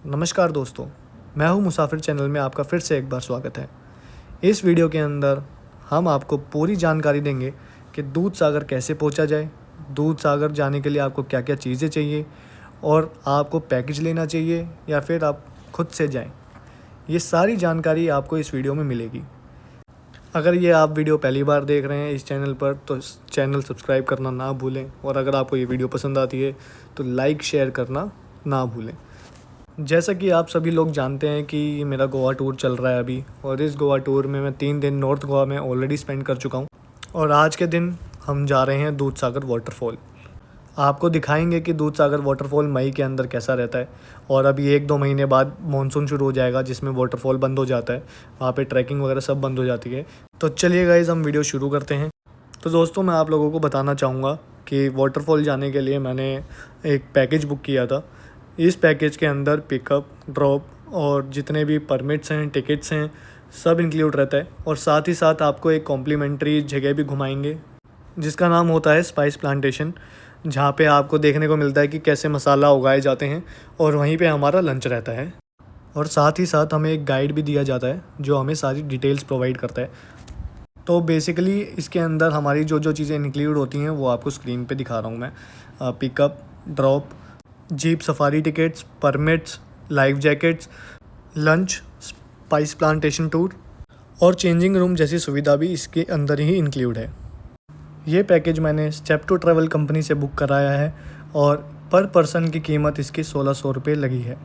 नमस्कार दोस्तों, मैं हूं मुसाफिर चैनल में आपका फिर से एक बार स्वागत है। इस वीडियो के अंदर हम आपको पूरी जानकारी देंगे कि दूध सागर कैसे पहुंचा जाए, दूध सागर जाने के लिए आपको क्या क्या चीज़ें चाहिए और आपको पैकेज लेना चाहिए या फिर आप खुद से जाएं। ये सारी जानकारी आपको इस वीडियो में मिलेगी। अगर ये आप वीडियो पहली बार देख रहे हैं इस चैनल पर तो इस चैनल सब्सक्राइब करना ना भूलें, और अगर आपको ये वीडियो पसंद आती है तो लाइक शेयर करना ना भूलें। जैसा कि आप सभी लोग जानते हैं कि मेरा गोवा टूर चल रहा है अभी, और इस गोवा टूर में मैं 3 दिन नॉर्थ गोवा में ऑलरेडी स्पेंड कर चुका हूँ और आज के दिन हम जा रहे हैं दूध सागर वाटरफॉल। आपको दिखाएंगे कि दूध सागर वाटरफॉल मई के अंदर कैसा रहता है, और अभी 1-2 महीने बाद मानसून शुरू हो जाएगा जिसमें वाटरफॉल बंद हो जाता है, वहाँ पे ट्रैकिंग वगैरह सब बंद हो जाती है। तो चलिए गाइस, हम वीडियो शुरू करते हैं। तो दोस्तों, मैं आप लोगों को बताना चाहूँगा कि वाटरफॉल जाने के लिए मैंने एक पैकेज बुक किया था। इस पैकेज के अंदर पिकअप, ड्रॉप और जितने भी परमिट्स हैं, टिकट्स हैं, सब इंक्लूड रहता है, और साथ ही साथ आपको एक कॉम्प्लीमेंट्री जगह भी घुमाएंगे जिसका नाम होता है स्पाइस प्लांटेशन, जहाँ पे आपको देखने को मिलता है कि कैसे मसाला उगाए जाते हैं, और वहीं पे हमारा लंच रहता है। और साथ ही साथ हमें एक गाइड भी दिया जाता है जो हमें सारी डिटेल्स प्रोवाइड करता है। तो बेसिकली इसके अंदर हमारी जो जो चीज़ें इंक्लूड होती हैं वो आपको स्क्रीन पे दिखा रहा हूँ मैं। Pickup, drop, jeep safari tickets, permits, life jackets, lunch, spice plantation tour और चेंजिंग रूम जैसी सुविधा भी इसके अंदर ही इंक्लूड है। ये पैकेज मैंने स्टेप टू ट्रैवल कंपनी से बुक कराया है और पर पर्सन की कीमत इसकी 1600 रुपये लगी है।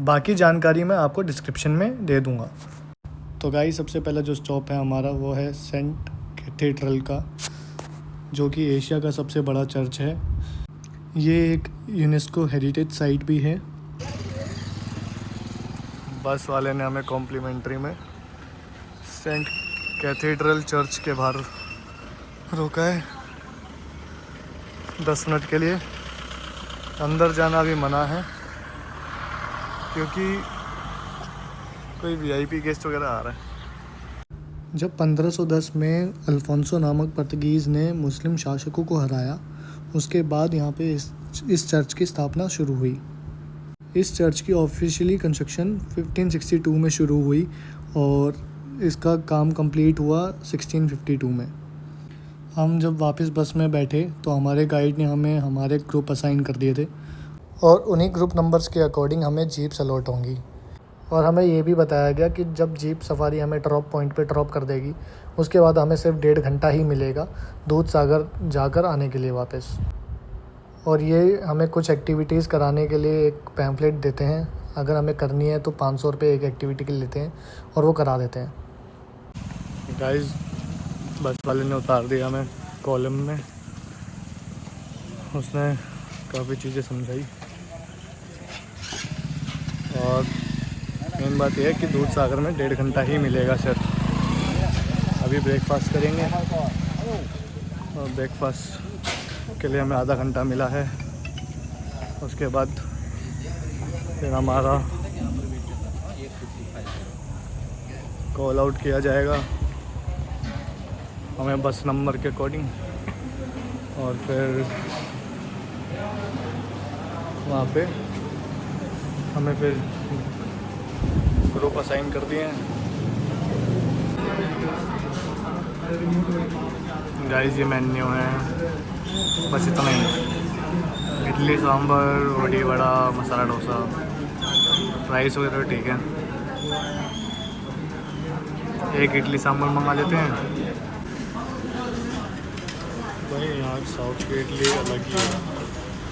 बाकी जानकारी मैं आपको डिस्क्रिप्शन में दे दूँगा। तो गाइस, सबसे पहला जो स्टॉप है हमारा वो है सेंट कैथेड्रल का, जो कि एशिया का सबसे बड़ा चर्च है। ये एक यूनेस्को हेरिटेज साइट भी है। बस वाले ने हमें कॉम्प्लीमेंट्री में सेंट कैथेड्रल चर्च के बाहर रोका है 10 मिनट के लिए। अंदर जाना भी मना है क्योंकि कोई वीआईपी गेस्ट वगैरह आ रहा है। जब 1510 में अल्फोंसो नामक पुर्तगीज़ ने मुस्लिम शासकों को हराया, उसके बाद यहाँ पे इस चर्च की स्थापना शुरू हुई। इस चर्च की ऑफिशियली कंस्ट्रक्शन 1562 में शुरू हुई और इसका काम कंप्लीट हुआ 1652 में। हम जब वापस बस में बैठे तो हमारे गाइड ने हमें हमारे ग्रुप असाइन कर दिए थे, और उन्हीं ग्रुप नंबर्स के अकॉर्डिंग हमें जीप्स अलॉट होंगी। और हमें ये भी बताया गया कि जब जीप सफारी हमें ड्रॉप पॉइंट पे ड्रॉप कर देगी, उसके बाद हमें सिर्फ 1.5 घंटा ही मिलेगा दूध सागर जाकर आने के लिए वापस। और ये हमें कुछ एक्टिविटीज़ कराने के लिए एक पैम्फलेट देते हैं, अगर हमें करनी है तो 500 रुपये एक एक्टिविटी के लेते हैं और वो करा देते हैं। गाइस, बस वाले ने उतार दिया हमें कॉलम में। उसने काफ़ी चीज़ें समझाई, और मेन बात यह है कि दूध सागर में 1.5 घंटा ही मिलेगा सिर्फ। अभी ब्रेकफास्ट करेंगे और ब्रेकफास्ट के लिए हमें आधा घंटा मिला है। उसके बाद फिर हमारा कॉल आउट किया जाएगा हमें बस नंबर के अकॉर्डिंग, और फिर वहाँ पे हमें फिर ग्रुप असाइन कर दिए हैं। गाइस, ये मेन्यू है, बस इतना ही। इडली सांभर, रोटी वड़ा, मसाला डोसा, राइस वगैरह ठीक है। एक इडली सांभर मंगा लेते हैं। भाई, यहाँ साउथ की इडली अलग ही है।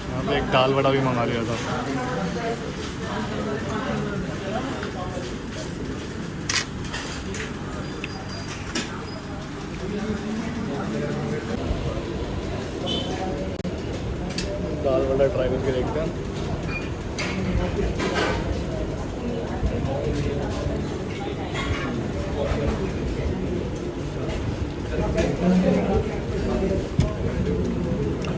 यहाँ पे एक दाल वड़ा भी मंगा लिया था। दाल वड़ा ट्राई करके देखते हैं।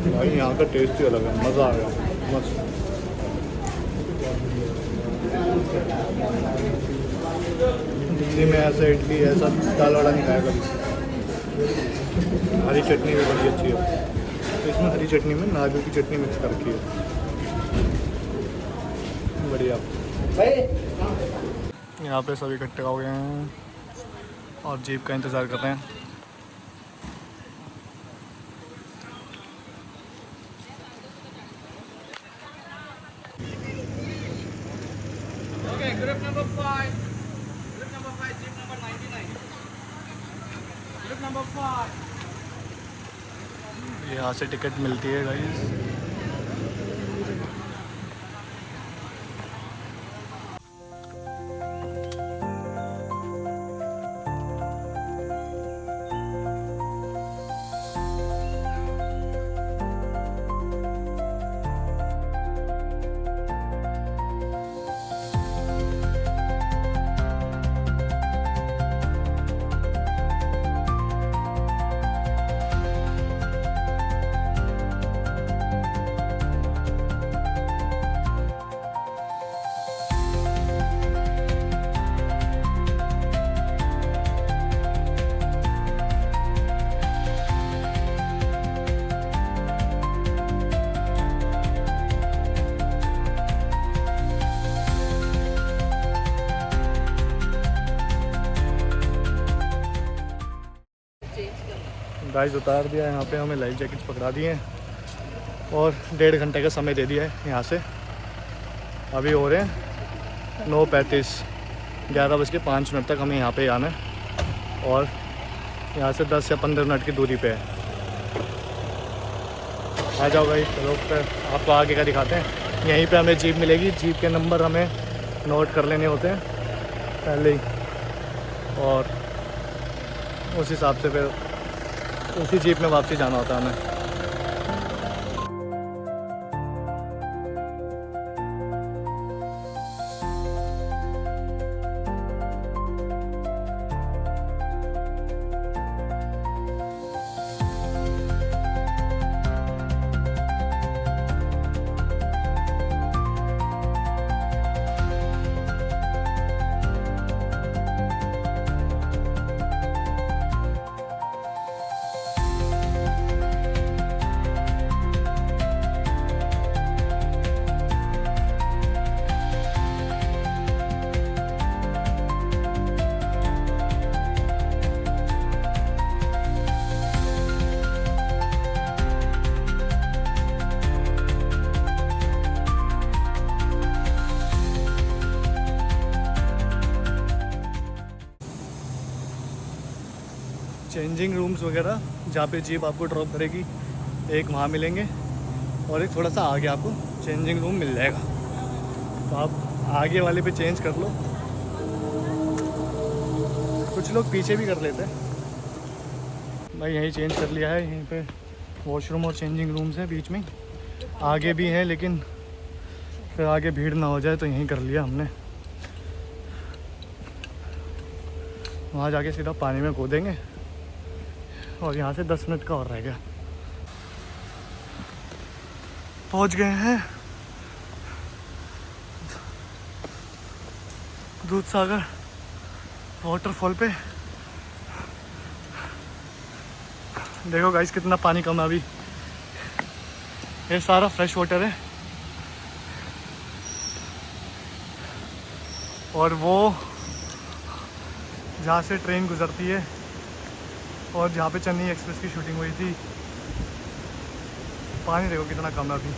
भाई, यहाँ का टेस्ट ही अलग है, मज़ा आ गया, मस्त। दिल्ली में ऐसा इडली, ऐसा दाल वड़ा नहीं खाया कभी। हरी चटनी भी बड़ी अच्छी है। तो इसमें हरी चटनी में नारियल की चटनी मिक्स कर रखी है, बढ़िया। यहाँ पे सभी इकट्ठे हो गए हैं और जीप का इंतज़ार कर रहे हैं। Okay, group number 5. Group number 5, jeep number 99. Group number 5. यहाँ से टिकट मिलती है गाइस। गाइस उतार दिया है, यहाँ पे हमें लाइफ जैकेट्स पकड़ा दिए हैं और 1.5 घंटे का समय दे दिया है। यहाँ से अभी हो रहे हैं 9:35, 11:05 तक हमें यहाँ पे आना है और यहाँ से 10 या 15 मिनट की दूरी पे है। आ जाओ गाइस, चलो फिर आपको आगे का दिखाते हैं। यहीं पे हमें जीप मिलेगी, जीप के नंबर हमें नोट कर लेने होते हैं पहले ही और उस हिसाब से फिर उसी जीप में वापसी जाना होता है हमें। चेंजिंग रूम्स वगैरह जहाँ पे जीप आपको ड्रॉप करेगी, एक वहाँ मिलेंगे और एक थोड़ा सा आगे आपको चेंजिंग रूम मिल जाएगा। तो आप आगे वाले पे चेंज कर लो, कुछ लोग पीछे भी कर लेते हैं। भाई यहीं चेंज कर लिया है, यहीं पे वॉशरूम और चेंजिंग रूम्स हैं बीच में, आगे भी हैं लेकिन फिर आगे भीड़ ना हो जाए तो यहीं कर लिया हमने। वहाँ जाके सीधा पानी में कूदेंगे और यहाँ से 10 मिनट का और रह गया। पहुँच गए हैं दूधसागर वाटरफॉल पे। देखो गाइस कितना पानी कम है अभी, ये सारा फ्रेश वाटर है और वो जहाँ से ट्रेन गुजरती है और जहाँ पे चेन्नई एक्सप्रेस की शूटिंग हुई थी, पानी देखो कितना कम है अभी।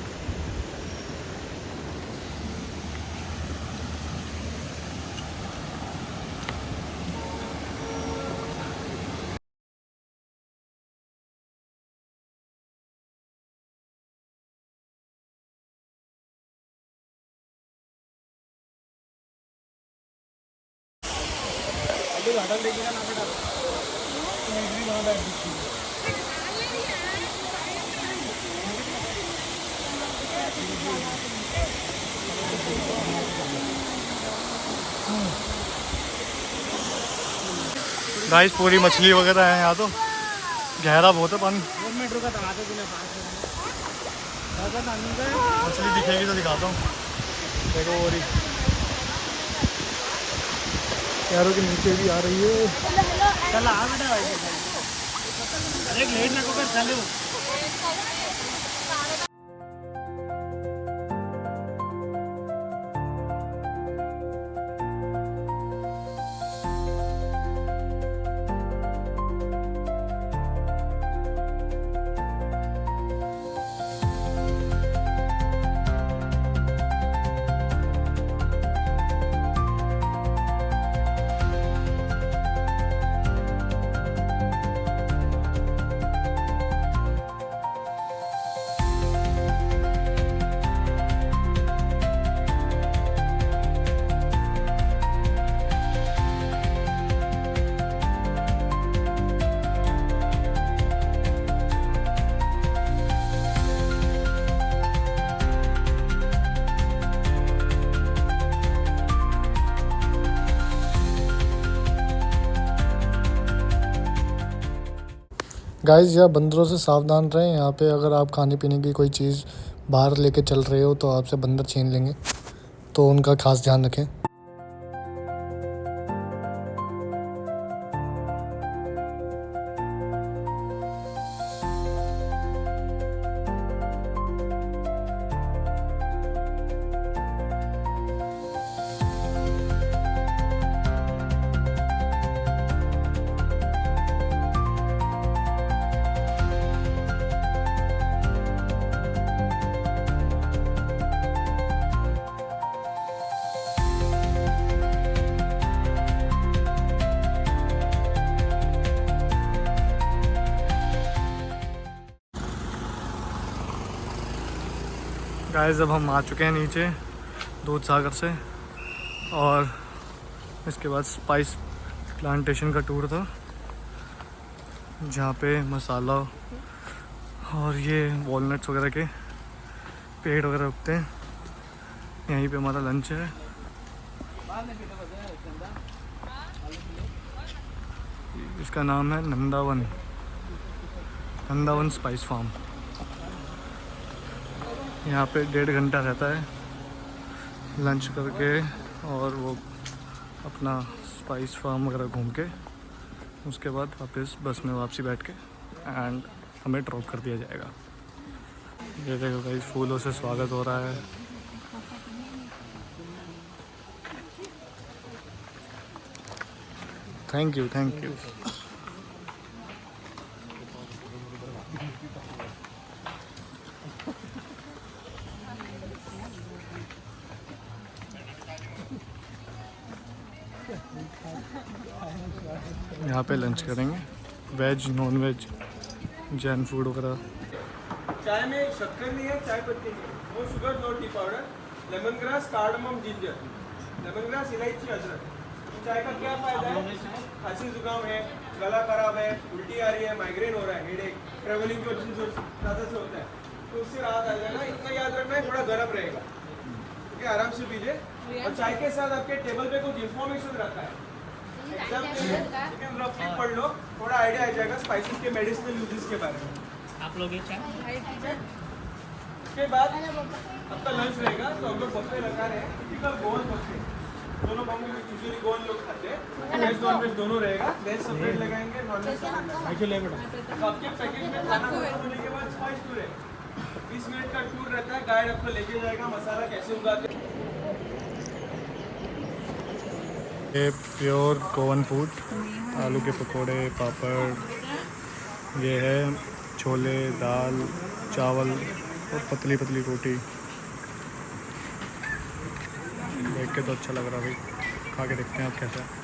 गाइस पूरी मछली वगैरह है यहाँ, तो गहरा बहुत है पानी। मछली दिखेगी तो दिखाता हूँ, देखो और यारों के नीचे भी आ रही है। चल आ बेटा भाई, अरे लेट ना को कर चलो। गाइस यार बंदरों से सावधान रहें। यहाँ पे अगर आप खाने पीने की कोई चीज़ बाहर लेके चल रहे हो तो आपसे बंदर छीन लेंगे, तो उनका खास ध्यान रखें। गाइस अब हम आ चुके हैं नीचे दूध सागर से, और इसके बाद स्पाइस प्लांटेशन का टूर था जहाँ पे मसाला और ये वॉलनट्स वगैरह के पेड़ वगैरह उगते हैं। यहीं पे हमारा लंच है। इसका नाम है नंदावन स्पाइस फार्म। यहाँ पे 1.5 घंटा रहता है लंच करके, और वो अपना स्पाइस फार्म वगैरह घूम के उसके बाद वापस बस में वापसी बैठ के एंड हमें ड्रॉप कर दिया जाएगा। ये देखो भाई फूलों से स्वागत हो रहा है। Thank you. यहाँ पे लंच करेंगे, veg non veg Jain food वगैरह। चाय में शक्कर नहीं है, चाय पत्ती नहीं है, no sugar no tea powder, lemongrass cardamom ginger, lemongrass इलायची अदरक। चाय का क्या फायदा है? खांसी जुकाम है, गला खराब है, उल्टी आ रही है, माइग्रेन हो रहा है, हेडेक, ट्रेवलिंग की वजह से ज़्यादा से होता है, तो उससे राहत आ जाएगा। इतना याद रखना है, थोड़ा गर्म रहेगा, ठीक है, आराम से पीजिए। और चाय के साथ आपके टेबल पे कुछ इन्फॉर्मेशन रखा है, एग्जाम के लिए लेकिन रफली पढ़ लो, थोड़ा आइडिया आ जाएगा स्पाइसेस के मेडिसिनल यूजेस के बारे में। आप लोग ये चाय उसके बाद आपका लंच रहेगा, तो हम लोग बफे लगा रहे हैं, टिपिकल गोवन बफे। दोनों हम लोग यूजुअली गोवन लोग खाते हैं, वेज नॉन वेज दोनों रहेगा। वेज सेपरेट लगाएंगे, नॉन वेज सेपरेट लगाएंगे। तो आपके पैकेज में खाना खत्म होने के बाद स्पाइस टूर है, 20 मिनट का टूर रहता है, गाइड आपको लेके जाएगा मसाला कैसे उगाते हैं। ये प्योर गोवन फूड, आलू के पकोड़े, पापड़, ये है छोले, दाल, चावल और पतली पतली रोटी। देख के तो अच्छा लग रहा है भाई, खा के देखते हैं आप कैसा है।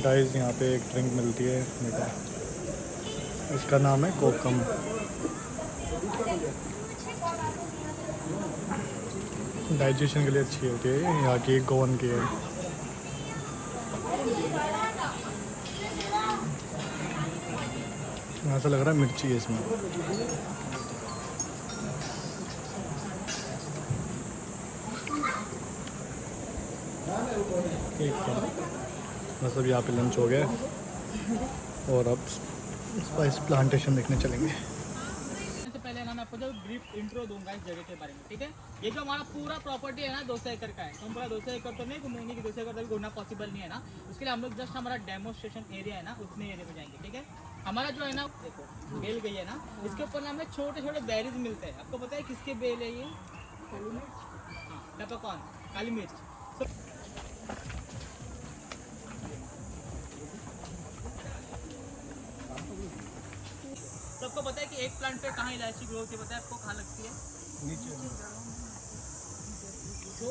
गाइस यहाँ पे एक ड्रिंक मिलती है मीठा, इसका नाम है कोकम। डाइजेशन के लिए अच्छी होती है, यहाँ की गोवन की है। ऐसा लग रहा है मिर्ची है इसमें। ठीक है, मतलब यहाँ पे लंच हो गया और अब स्पाइस प्लांटेशन देखने चलेंगे। से पहले ना मैं आपको जो ब्रीफ इंट्रो दूंगा इस जगह के बारे में, ठीक है। ये जो हमारा पूरा प्रॉपर्टी है ना 200 एकड़ का है, तो हम पूरा 200 एकड़ तो नहीं घूमेंगे कि 200 एकड़ तक घूमना पॉसिबल नहीं है ना। उसके लिए हम लोग जस्ट हमारा डेमोस्ट्रेशन एरिया है ना उतने एरिया में जाएंगे, ठीक है। हमारा जो है ना देखो बेल गई है ना, इसके ऊपर ना हमें छोटे छोटे बेरीज मिलते हैं। आपको पता है किसके बेल है ये? हाँ, पेपरकॉर्न, काली मिर्च। सबको पता है कि एक प्लांट पे कहाँ इलायची ग्रो होती है, पता है आपको कहाँ लगती है? नीचे। तो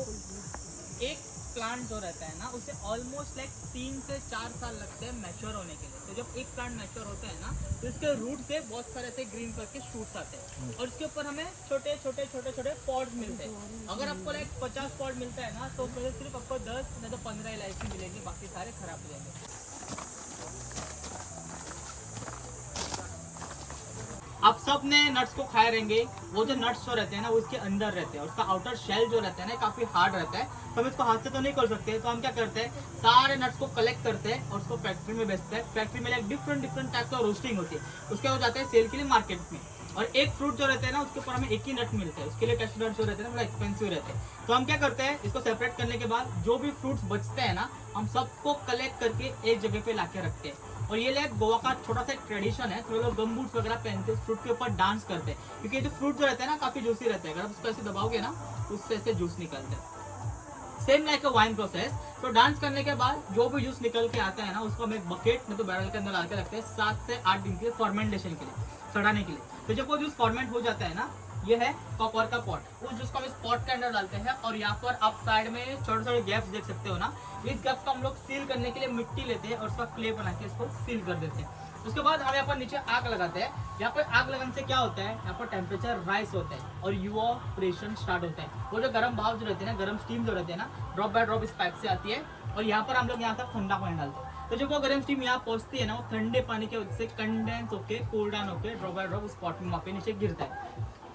एक प्लांट जो रहता है ना उसे ऑलमोस्ट लाइक 3 से 4 साल लगते हैं मैच्योर होने के लिए। तो तो जब एक प्लांट मैच्योर होता है ना तो इसके रूट से बहुत सारे ऐसे ग्रीन कलर के शूट्स आते हैं और इसके ऊपर हमें छोटे छोटे छोटे छोटे पॉड्स मिलते हैं। अगर आपको लाइक 50 पॉड मिलता है ना तो उसमें से सिर्फ आपको 10 नहीं तो 15 इलायची मिलेगी, बाकी सारे खराब हो जाएंगे। आप सब ने नट्स को खाए रहेंगे, वो जो नट्स जो रहते हैं ना वो इसके अंदर रहते हैं और उसका आउटर शेल जो रहता है ना काफी हार्ड रहता है, तो हम इसको हाथ से तो नहीं कर सकते, तो हम क्या करते हैं सारे नट्स को कलेक्ट करते हैं और उसको फैक्ट्री में बेचते हैं। फैक्ट्री में like different types of roasting होती है, उसके हो जाते हैं सेल के लिए मार्केट में। और एक फ्रूट जो रहता है ना उसके ऊपर हमें एक ही नट मिलता है, उसके लिए कैशू नट जो रहते हैं ना बड़ा एक्सपेंसिव रहते हैं। तो हम क्या करते हैं इसको सेपरेट करने के बाद जो भी फ्रूट्स बचते हैं ना हम सबको कलेक्ट करके एक जगह पे लाके रखते हैं। और ये लाइक गोवा का छोटा सा ट्रेडिशन है, थोड़े लोग गम बूट्स वगैरह पहनते हैं, फ्रूट के ऊपर डांस करते हैं, क्योंकि ये जो फ्रूट जो रहता है ना काफी जूसी रहता है, अगर आप उसको ऐसे दबाओगे ना उससे ऐसे जूस निकलता है, same like a wine process. तो डांस करने के बाद जो भी जूस निकल के आता है ना उसको हम एक बकेट में तो बैरल के अंदर ला के रखते हैं 7 से 8 दिन के लिए फॉर्मेंटेशन के लिए, सड़ाने के लिए। तो जब वो जूस फॉर्मेंट हो जाता है ना, ये है कॉपर का पॉट, उस जूस को हम इस पॉट के अंदर डालते हैं और यहाँ पर आप साइड में छोटे छोटे गैप्स देख सकते हो ना, इस गैप्स को हम लोग सील करने के लिए मिट्टी लेते हैं और उसका क्ले बना के इसको सील कर देते हैं। उसके बाद हम यहाँ पर नीचे आग लगाते हैं। यहाँ पर आग लगाने से क्या होता है, यहाँ पर टेम्परेचर राइज होता है और इवोपरेशन स्टार्ट होता है। वो जो गर्म भाप जो रहते हैं ना, गर्म स्टीम जो रहते हैं ना, ड्रॉप बाय ड्रॉप इस पाइप से आती है और यहाँ पर हम लोग यहाँ तक ठंडा पानी डालते हैं। तो जब वो गर्म स्टीम यहाँ पहुंचती है ना, वो ठंडे पानी के वजह से कंडेंस होके कूल डाउन होके ड्रॉप बाय ड्रॉप उस पॉट में वहाँ पे नीचे गिरता है।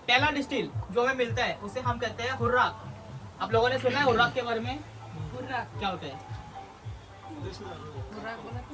पहला डिस्टिल जो हमें मिलता है उसे हम कहते हैं हुर्राक। आप लोगों ने सुना है हुर्राक के बारे में? हुर्राक क्या होता है?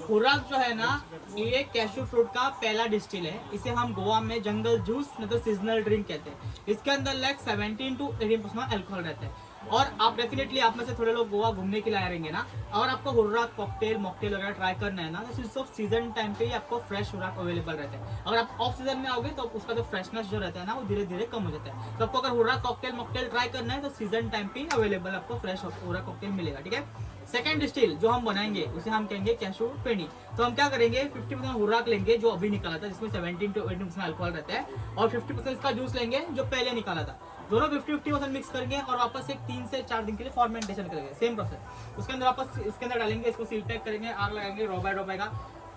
हुर्राक जो है ना ये कैशू फ्रूट का पहला डिस्टिल है। इसे हम गोवा में जंगल जूस मतलब सीजनल ड्रिंक कहते हैं। इसके अंदर लाइक 17 to 18% अल्कोहल रहता है। और आप डेफिनेटली आप में से थोड़े लोग गोवा घूमने के लिए आए रहेंगे ना, और आपको हुर्राक कॉकटेल मॉकटेल वगैरह ट्राई करना है ना, तो सिर्फ ऑफ सीजन टाइम पे ही आपको फ्रेश हुर्राक अवेलेबल रहता है। अगर आप ऑफ सीजन में आओगे तो उसका जो फ्रेशनेस जो रहता है ना वो धीरे धीरे कम हो जाता है। तो आपको अगर हुर्राक कॉकटेल मॉकटेल ट्राई करना है तो सीजन टाइम पे अवेलेबल आपको फ्रेश हुर्राक कॉकटेल मिलेगा, ठीक है। सेकंड डिस्टिल जो हम बनाएंगे उसे हम कहेंगे कैशू फेनी। तो हम क्या करेंगे 50% हुर्राक लेंगे जो अभी निकाला था, जिसमें 17 to 18% अल्कोहल रहता है, और 50% इसका जूस लेंगे जो पहले निकाला था। दोनों 50-50% मिक्स करेंगे और वापस एक 3 से 4 दिन के लिए फॉर्मेंटेशन करेंगे, सेम प्रोसेस। उसके अंदर वापस इसके अंदर डालेंगे, इसको सील पैक करेंगे, आग लगाएंगे, ड्रॉप आएगा।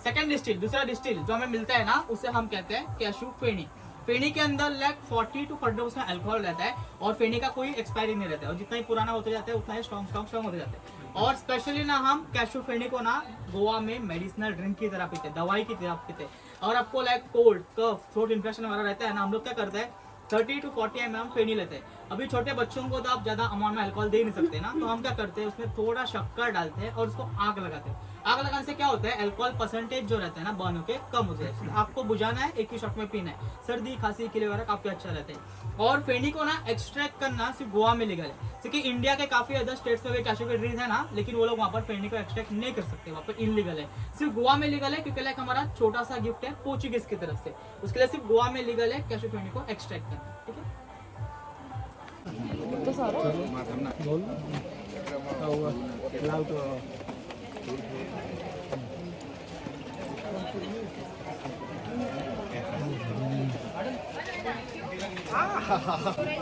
सेकंड डिस्टिल, दूसरा डिस्टिल जो हमें मिलता है ना उसे हम कहते हैं कैशू फेनी। फेनी के अंदर लाइक 40 to 40% अल्कोहल रहता है और फेनी का कोई एक्सपायरी नहीं रहता है, और जितना ही पुराना होते जाता है उतना ही स्ट्रॉन्ग होते जाते हैं। और स्पेशली ना हम कैशू फेनी को ना गोवा में मेडिसिनल ड्रिंक की तरह पीते हैं, दवाई की तरह पीते हैं। और आपको like cold cough throat infection वगैरह रहता है ना, हम लोग क्या करते हैं 30 to 40 ml फेनी लेते हैं। अभी छोटे बच्चों को तो आप ज्यादा अमाउंट में अल्कोहल दे नहीं सकते ना, तो हम क्या करते हैं उसमें थोड़ा शक्कर डालते हैं और उसको आग लगाते हैं। आग लगाने से क्या होता है अल्कोहल परसेंटेज जो रहता है ना बर्न होके कम हो जाए। तो आपको बुझाना है, एक ही शॉट में पीना है, सर्दी खांसी के लिए वगैरह काफी अच्छा रहता है। और फेनी को ना एक्सट्रैक्ट करना सिर्फ गोवा में लीगल है, क्योंकि इंडिया के काफी अदर स्टेट्स में भी कैशू के ट्रीज है ना, लेकिन वो लोग वहाँ पर फेनी को एक्सट्रैक्ट नहीं कर सकते, वहाँ पर इनलीगल है। सिर्फ गोवा में लीगल है, क्योंकि लाइक हमारा छोटा सा गिफ्ट है पोर्चुगीज की तरफ से, उसके लिए सिर्फ गोवा में लीगल है कैशू फेनी को एक्सट्रैक्ट करना, ठीक है।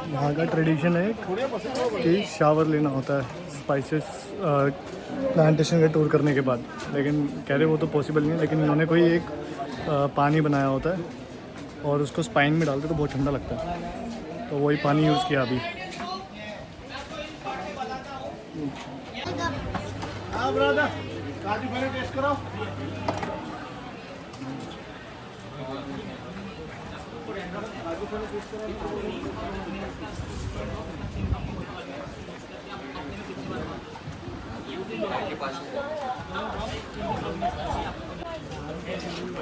यहाँ का ट्रेडिशन है कि शावर लेना होता है स्पाइसेस प्लांटेशन का टूर करने के बाद, लेकिन कह रहे वो तो पॉसिबल नहीं है। लेकिन इन्होंने कोई एक पानी बनाया होता है और उसको स्पाइन में डालते तो बहुत ठंडा लगता है, तो वही पानी यूज़ किया अभी। हाँ ब्रदर, काजू पहले टेस्ट करो।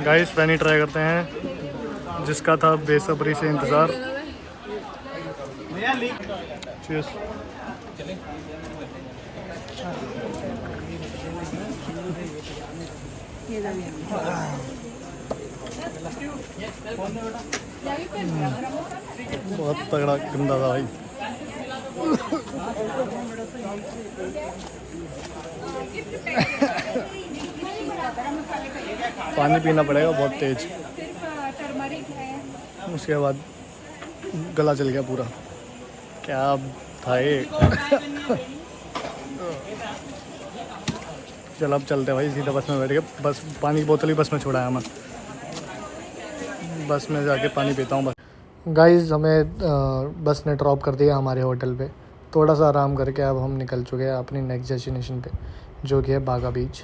गाइस फैनी ट्राई करते हैं, जिसका था बेसब्री से इंतज़ार। चीयर्स। बहुत तगड़ा गंदा था भाई। पानी पीना पड़ेगा बहुत तेज, उसके बाद गला चल गया पूरा। क्या था ये? चल अब चलते हैं भाई, सीधा बस में बैठ के, बस पानी की बोतल ही बस में छुड़ाया मैं, बस में जाके पानी पीता हूँ बस। गाइज़ हमें बस ने ड्रॉप कर दिया हमारे होटल पे, थोड़ा सा आराम करके अब हम निकल चुके हैं अपनी नेक्स्ट डेस्टिनेशन पे, जो कि है बागा बीच।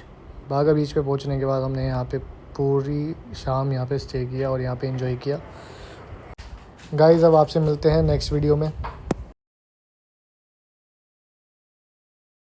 बागा बीच पे पहुंचने के बाद हमने यहाँ पे पूरी शाम यहाँ पे स्टे किया और यहाँ पे एंजॉय किया। गाइज़ अब आपसे मिलते हैं नेक्स्ट वीडियो में।